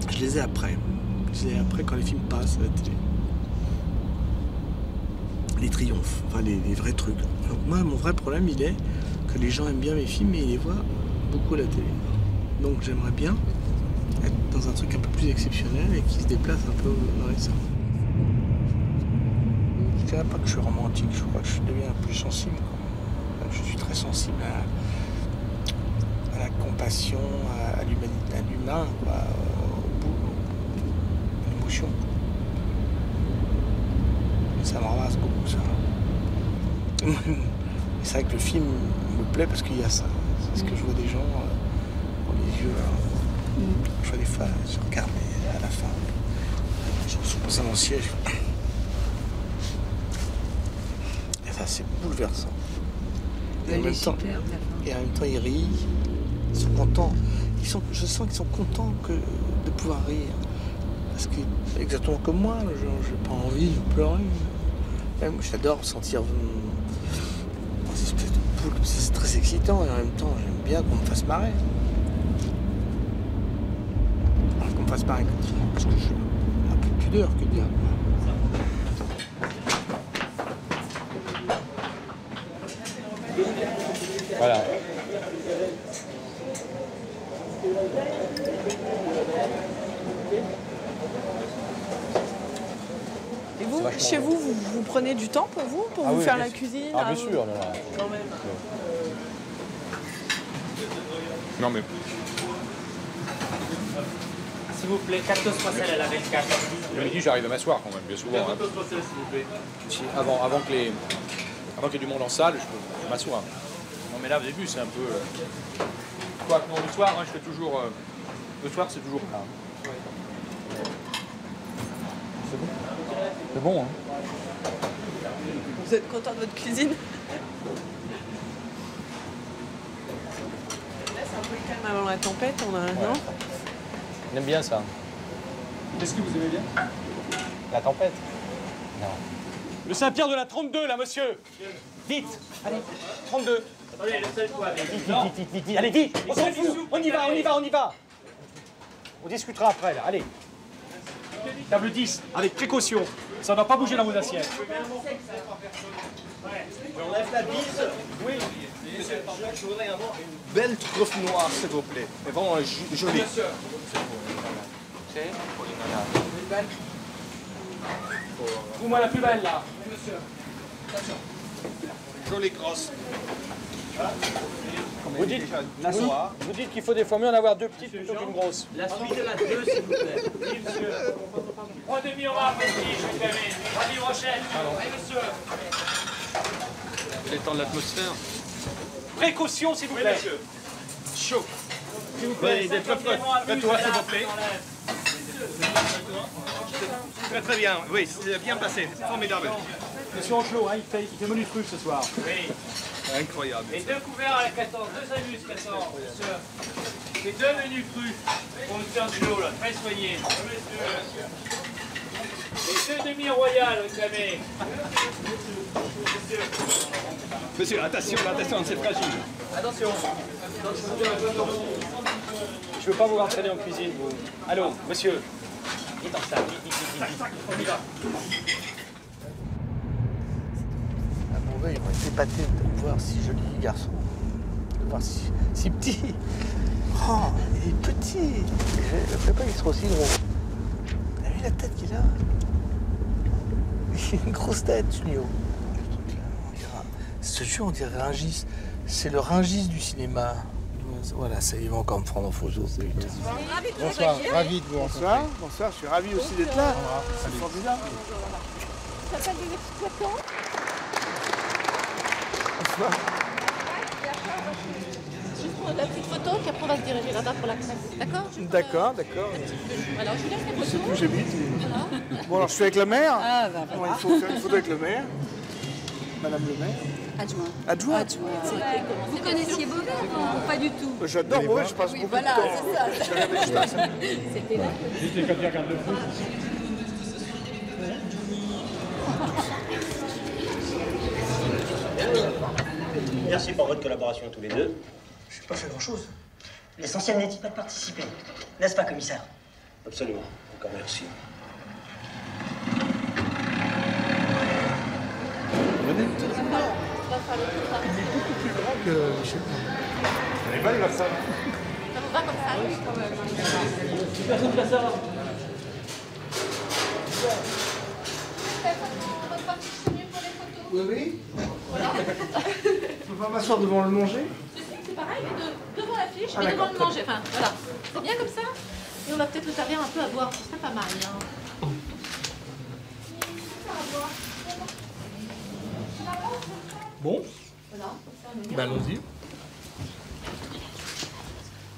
je les ai après. Je les ai après quand les films passent à la télé. Les triomphes, enfin les vrais trucs. Donc moi, mon vrai problème, il est que les gens aiment bien mes films, mais ils les voient beaucoup à la télé. Donc j'aimerais bien être dans un truc un peu plus exceptionnel et qui se déplace un peu dans les salles. Je dirais pas que je suis romantique, je crois que je deviens plus sensible. Je suis très sensible à la compassion, à l'humanité, à l'humain, à l'émotion. Ça me ramasse beaucoup, ça. Et c'est vrai que le film me plaît parce qu'il y a ça. C'est ce que je vois des gens dans les yeux. Je vois des fois, je regarde à la fin. Je me suis posé dans mon siège. Et ça, c'est bouleversant. Et en même temps, ils rient, ils sont contents. Je sens qu'ils sont contents de pouvoir rire. Parce que, exactement comme moi, je n'ai pas envie de pleurer. Même, j'adore sentir ces espèces de boule. C'est très excitant et en même temps, j'aime bien qu'on me fasse marrer. Alors qu'on me fasse marrer, parce que je suis un peu de pudeur que dire. Voilà. Et vous, chez vous, vous prenez du temps pour vous, pour vous faire la cuisine? Ah, bien sûr. Quand même. Non, mais... S'il vous plaît, 14 poissons à la 24. Le midi, j'arrive à m'asseoir quand même, bien souvent. 14 poissons, s'il vous plaît. Avant qu'il y ait du monde en salle, je m'assois. Non, mais là, au début, c'est un peu... Quoi, non, le soir, hein, je fais toujours... Le soir, c'est toujours là. C'est bon. C'est bon, hein. Vous êtes content de votre cuisine? Là, c'est un peu le calme avant la tempête, on a un an. On aime bien ça. Qu'est-ce que vous aimez bien? La tempête? Non. Le Saint-Pierre de la 32, là, monsieur. Vite. Allez, 32. Attendez, le seul quoi? Vite. Allez, vite. On s'en fout. On y va. On discutera après, là. Allez. Table 10, avec précaution. Ça ne va pas bouger dans vos assiettes. J'enlève la bise. Oui. Je voudrais avoir une belle truffe noire, s'il vous plaît. Mais vraiment jolie. Trouve-moi la plus belle, là. Jolie grosse. Vous dites qu'il faut des fois mieux en avoir deux petites plutôt qu'une grosse. La suite de la 2, s'il vous plaît. Oui, monsieur. 3 demi-horaires, petit, je vais terminer. Ravi Rochelle. Oui, monsieur. Vous détendre l'atmosphère. Précaution, s'il vous plaît. Oui, monsieur. Chaud. S'il vous plaît, des flottes. Faites-toi, s'il vous plaît. Très bien, oui, c'est bien passé, c'est formidable. Monsieur Angelot, hein, il fait menu truc ce soir. Oui. Incroyable. Et 2 couverts à la 14, 2 amuse 14, monsieur. Et 2 menus crus pour monsieur Angelo, là, très soigné. Et 2 demi-royales réclamés. Monsieur, attention, c'est fragile. Attention. Je veux pas vous voir traîner en cuisine, vous. Allô, monsieur. Vite dans ça, vite. On y va. Ah bon, ils vont être épatés de me voir si joli garçon. De me voir si petit. Oh, il est petit. Je ne savais pas qu'il serait aussi gros. T'as vu la tête qu'il a? Il a une grosse tête, Junio. Ce jeu, on dirait Rungis. C'est le Rungis du cinéma. Voilà, ça, ils vont encore me prendre en photo. Bonsoir, ravi de vous rencontrer. Bonsoir, je suis ravi aussi d'être là. C'est formidable. Ça s'appelle des exploitants. Bonsoir. Juste pour la petite photo, puis après on va se diriger là-bas pour la presse. D'accord? D'accord. Alors je vous laisse la Je sais photo. plus où j'habite. Bon, alors je suis avec le maire. Ah, bah, Bon, voilà. il faut faire une photo avec le maire. Madame le maire. Adjoint. Adjoint. Vous connaissiez Beauvais avant? Pas du tout. J'adore Beauvais, je passe beaucoup de temps. c'est ça. C'était là. Juste les copies à carte de foot. Merci pour votre collaboration tous les deux. Je n'ai pas fait grand-chose. L'essentiel n'est-il pas de participer? N'est-ce pas, commissaire? Absolument. Encore merci. Il est beaucoup plus grand que chez moi. Elle est belle la salle. Ça vous va comme ça? Oui, quand même. Personne fait ça. Oui. Je peux pas m'asseoir devant le manger? C'est pareil, mais devant l'affiche, Ah, mais devant d'accord, le manger. Enfin, voilà. C'est bien comme ça. Et on va peut-être le servir un peu à boire, ce serait pas mal. Hein. Bon, Voilà. ben allons-y.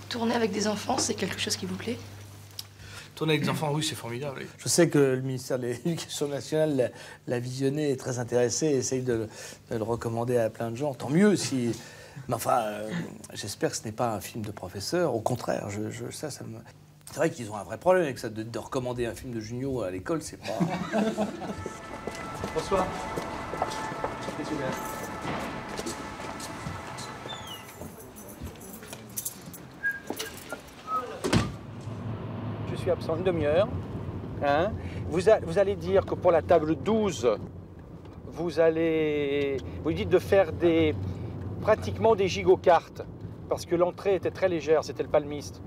Tourner avec des enfants, c'est quelque chose qui vous plaît? Tourner avec des enfants, oui, c'est formidable. Je sais que le ministère de l'Éducation nationale l'a visionné, est très intéressé, essaye de le recommander à plein de gens. Tant mieux si... Mais enfin, j'espère que ce n'est pas un film de professeur. Au contraire, ça me... C'est vrai qu'ils ont un vrai problème avec ça, de recommander un film de Junio à l'école, c'est pas... Bonsoir. Je suis absent une demi-heure. Hein. Vous allez dire que pour la table 12, vous dites de faire pratiquement des gigocartes, parce que l'entrée était très légère, c'était le palmiste.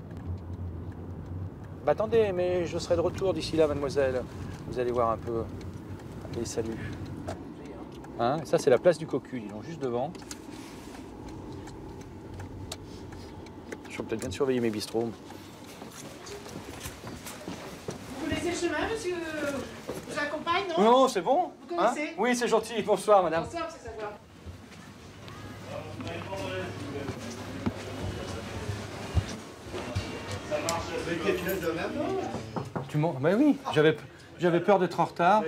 Bah attendez, mais je serai de retour d'ici là, mademoiselle. Vous allez voir un peu. Allez, salut. Hein, ça, c'est la place du Cocu, dis donc, juste devant. Je vais peut-être bien surveiller mes bistrots. Vous laissez le chemin, monsieur? Je vous accompagne, non? Non, c'est bon. Vous connaissez? Hein? Oui, c'est gentil. Bonsoir, madame. Bonsoir, monsieur Savoir. Ça marche avec quelqu'un de Tu m'en... Ben oui, j'avais peur d'être en retard.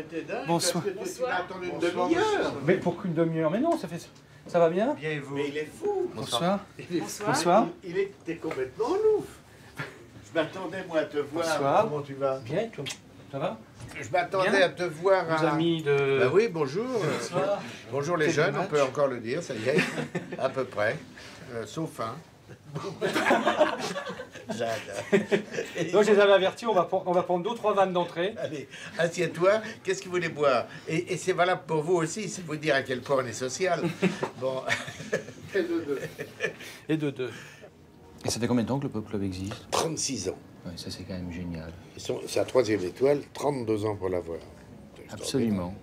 Bonsoir. Tu m'as attendu une demi-heure. Mais pour qu'une demi-heure? Mais non, ça va bien? Bien et vous? Mais il est fou. Bonsoir. Bonsoir. Il était complètement louf. Je m'attendais, moi, à te voir. Bonsoir. Comment tu vas? Bien, ça va? Je m'attendais à te voir Vos amis de... Ben oui, bonjour. Bonsoir. Bonjour les Quel jeunes, match. on peut encore le dire, ça y est, à peu près. Sauf un. Donc je les avais avertis, on va prendre 2 ou 3 vannes d'entrée. Allez, assieds-toi. Qu'est-ce que vous voulez boire? Et c'est valable pour vous aussi, c'est vous dire à quel point on est social. Bon. Et de deux. Et ça fait combien de temps que le Pop Club existe? 36 ans. Ouais, ça c'est quand même génial. C'est la 3e étoile, 32 ans pour l'avoir. Absolument,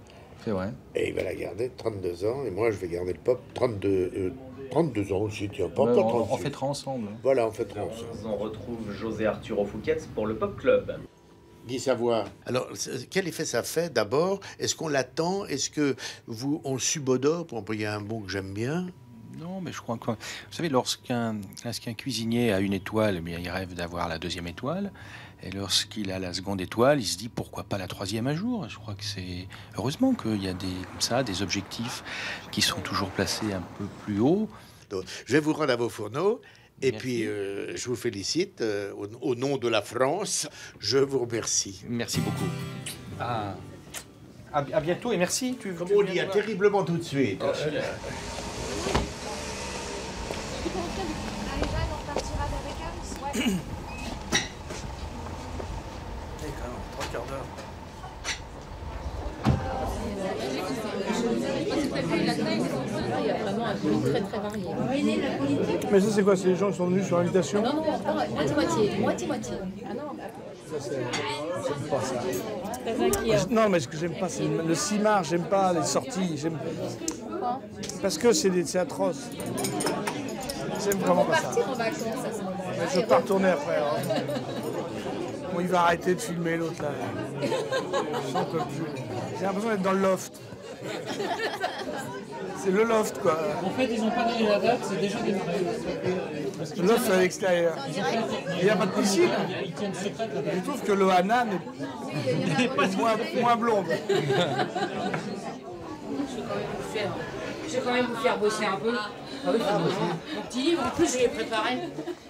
c'est vrai. Et il va la garder 32 ans, et moi je vais garder le Pop 32 ans aussi, tiens, pas, Ouais, pas on 38. fêtera ensemble. Voilà, on fêtera ensemble. On retrouve José Arturo Fouquet pour le Pop Club. Guy Savoie. Alors, quel effet ça fait d'abord? Est-ce qu'on l'attend? Est-ce que on le subodore, pour employer un mot que j'aime bien? Non, mais je crois que... Vous savez, lorsqu'un cuisinier a une étoile, eh bien, il rêve d'avoir la 2e étoile. Et lorsqu'il a la seconde étoile, il se dit pourquoi pas la troisième un jour. Je crois que c'est heureusement qu'il y a des objectifs qui sont toujours placés un peu plus haut. Je vais vous rendre à vos fourneaux. Et puis, je vous félicite. Au nom de la France, je vous remercie. Merci beaucoup. À bientôt et merci. Comme on dit, terriblement tout de suite. Il y a vraiment un public très très varié. Mais ça, c'est quoi? C'est les gens qui sont venus sur invitation? Non, moitié-moitié. Moitié-moitié. Ah non, J'aime pas ça. Non, mais ce que j'aime pas, c'est le cimard, j'aime pas les sorties. Parce que c'est atroce. J'aime vraiment pas ça. partir en vacances à ce moment-là. Je vais pas retourner après. Hein. Bon, il va arrêter de filmer l'autre là. J'en peux plus. J'ai l'impression d'être dans le loft. C'est le loft, quoi. En fait, ils n'ont pas donné la date, c'est déjà démarré. Le loft, c'est à l'extérieur. Il n'y a pas de piscine. Ils tiennent secret là-bas. Je trouve que le Hana n'est pas moins blonde. Je vais quand même vous faire bosser un peu. Ah oui, mon petit livre, en plus, je l'ai préparé.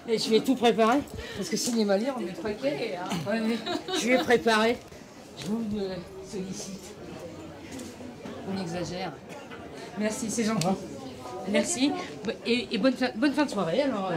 Et je vais tout préparer. Parce que cinéma lire, on est troqué. Hein. Ouais, mais je l'ai préparé. Je vous sollicite. On exagère. Merci, c'est gentil. Merci. Et bonne fin de soirée. Alors,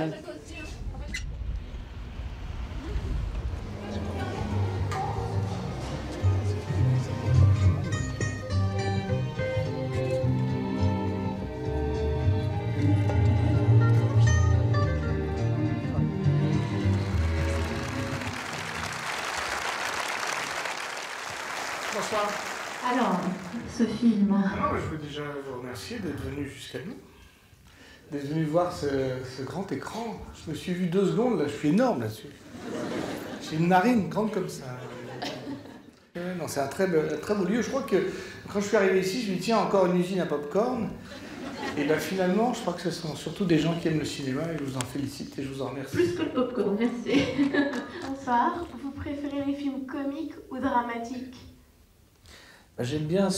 Bonsoir. Alors, ce film. Non, je veux déjà vous remercier d'être venu jusqu'à nous. D'être venu voir ce grand écran. Je me suis vu 2 secondes, là, je suis énorme là-dessus. J'ai une narine grande comme ça. Non, c'est un très beau lieu. Je crois que quand je suis arrivé ici, je me dis tiens, encore une usine à pop-corn. Et bien finalement, je crois que ce sont surtout des gens qui aiment le cinéma et je vous en félicite et je vous en remercie. Plus que le pop-corn, merci. Bonsoir. Vous préférez les films comiques ou dramatiques? J'aime bien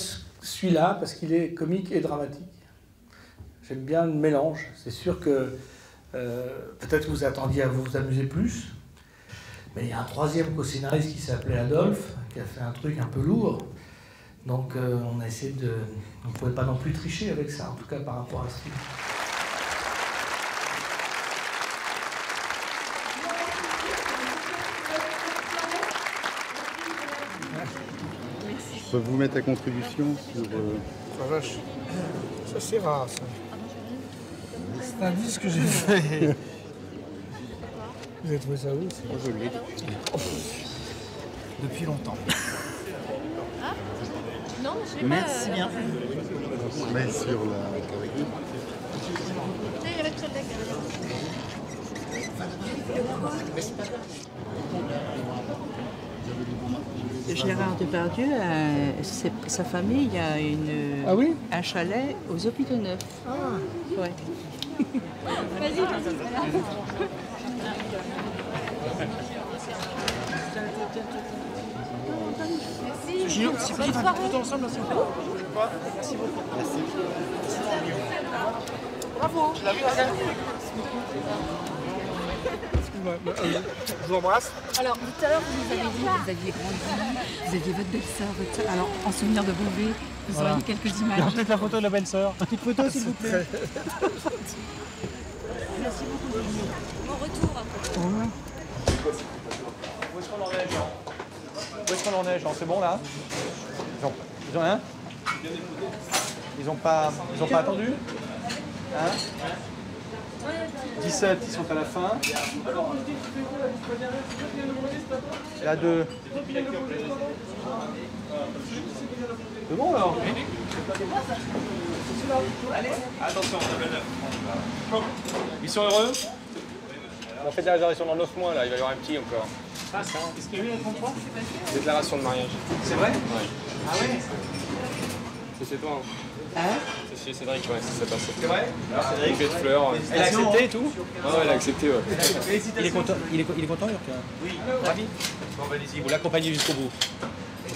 celui-là parce qu'il est comique et dramatique. J'aime bien le mélange. C'est sûr que peut-être que vous attendiez à vous amuser plus, mais il y a un 3e co-scénariste qui s'appelait Adolphe, qui a fait un truc un peu lourd. Donc on a essayé de... On ne pouvait pas non plus tricher avec ça, en tout cas par rapport à ce film. Je peux vous mettre à contribution sur... La vache. Ça c'est rare, ça. C'est un disque que j'ai fait. Vous avez trouvé ça où? Je l'ai. Depuis longtemps. Non, je l'ai pas. Merci bien. On se met sur la... Il y avait sur le deck. Gérard Depardieu, sa famille, il y a un chalet aux Hôpitaux Neufs. Ah. Ouais. Vas-y. Merci. Gino, c'est pas une photo ensemble, s'il vous plaît. Merci beaucoup. Merci. Bravo. Je l'ai vu, je vous embrasse. Alors, tout à l'heure, vous nous avez dit que vous aviez grandi, vous aviez votre belle-sœur. Alors, en souvenir de Beauvais, vous auriez quelques images. Il y a peut-être la photo de la belle-sœur. Petite photo, s'il vous plaît. Merci beaucoup, Denis. Bon retour. Où est-ce qu'on en est, Jean? Où est-ce qu'on en est, Jean? C'est bon, là? Ils ont rien? Ils ont pas attendu? Hein? 17, ils sont à la fin. Et la 2. C'est bon, alors? Attention, table 9. Ils sont heureux? On fait des réservations dans 9 mois, là. Il va y avoir un petit encore. Ah, ça, est-ce qu'il y a eu la 33? Déclaration de mariage. C'est vrai? Ouais. Ah ouais? C'est toi. Hein. Hein? C'est chez Cédric, ouais, ça passe. C'est vrai? Cédric fait de fleurs. Elle a accepté et tout? Ouais, elle a accepté, ouais. Il est content, Jurka? Oui, ravi. Bon, bah, allez-y, vous l'accompagnez jusqu'au bout.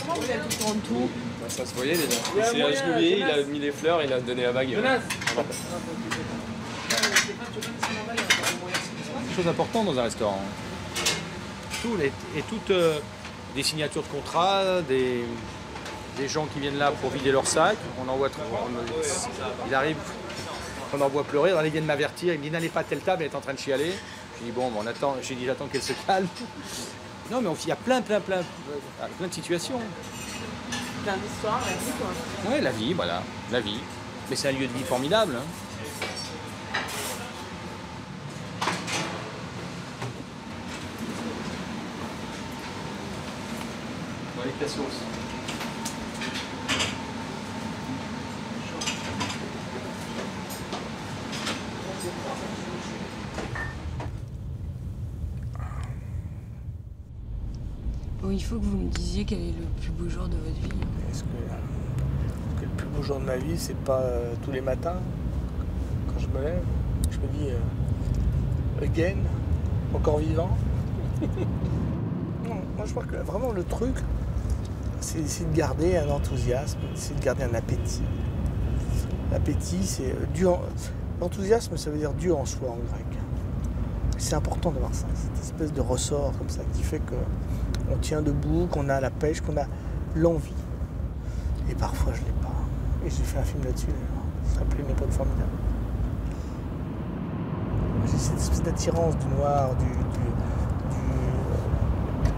Comment vous êtes tout en tout? Ça se voyait déjà. Il s'est agenouillé, il a mis les fleurs, il a donné la bague. Quelque chose d'important dans un restaurant. Toutes des signatures de contrats, des gens qui viennent là pour vider leur sac. Il arrive, on en voit pleurer, alors ils viennent m'avertir, ils me disent n'allez pas à telle table, elle est en train de chialer. Je dis bon, on attend, j'ai dit j'attends qu'elle se calme. Non mais il y a plein de situations. Plein d'histoires, la vie quoi. Oui, la vie, voilà, la vie. Mais c'est un lieu de vie formidable. Hein. Avec la sauce. Bon, il faut que vous me disiez quel est le plus beau jour de votre vie. Est-ce que le plus beau jour de ma vie, c'est pas tous les matins, quand je me lève, je me dis again, encore vivant. Non, moi je crois que vraiment le truc, c'est d'essayer de garder un enthousiasme, d'essayer de garder un appétit. L'appétit, c'est l'enthousiasme, ça veut dire Dieu en soi en grec. C'est important d'avoir ça, cette espèce de ressort comme ça qui fait qu'on tient debout, qu'on a la pêche, qu'on a l'envie. Et parfois je l'ai pas. Et j'ai fait un film là-dessus d'ailleurs. Ça s'appelait Une époque formidable. J'ai cette espèce d'attirance du noir, du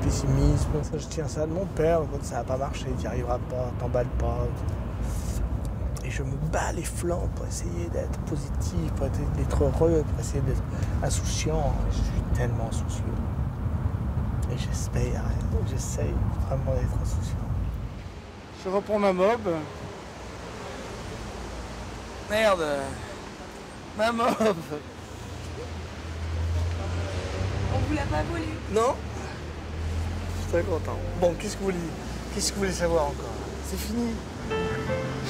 pessimisme. Ça, je tiens ça de mon père. Quand ça n'a pas marché, tu n'y arriveras pas, t'emballes pas. Et je me bats les flancs pour essayer d'être positif, pour d'être heureux, pour essayer d'être insouciant. Je suis tellement soucieux. Et j'essaye vraiment d'être insouciant. Je reprends ma mob. Merde. Ma mob. On vous l'a pas volé? Non. Je suis très content. Bon, qu'est-ce que vous voulez savoir encore? C'est fini.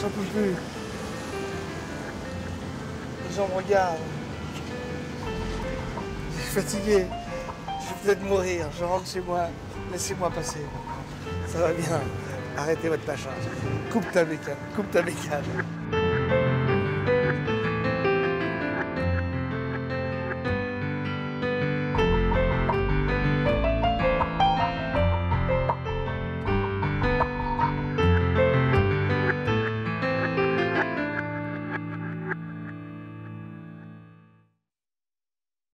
J'en peux plus. Les gens me regardent. Je suis fatigué. Je vais peut-être mourir. Je rentre chez moi. Laissez-moi passer. Ça va bien. Arrêtez votre machin. Coupe ta bécane.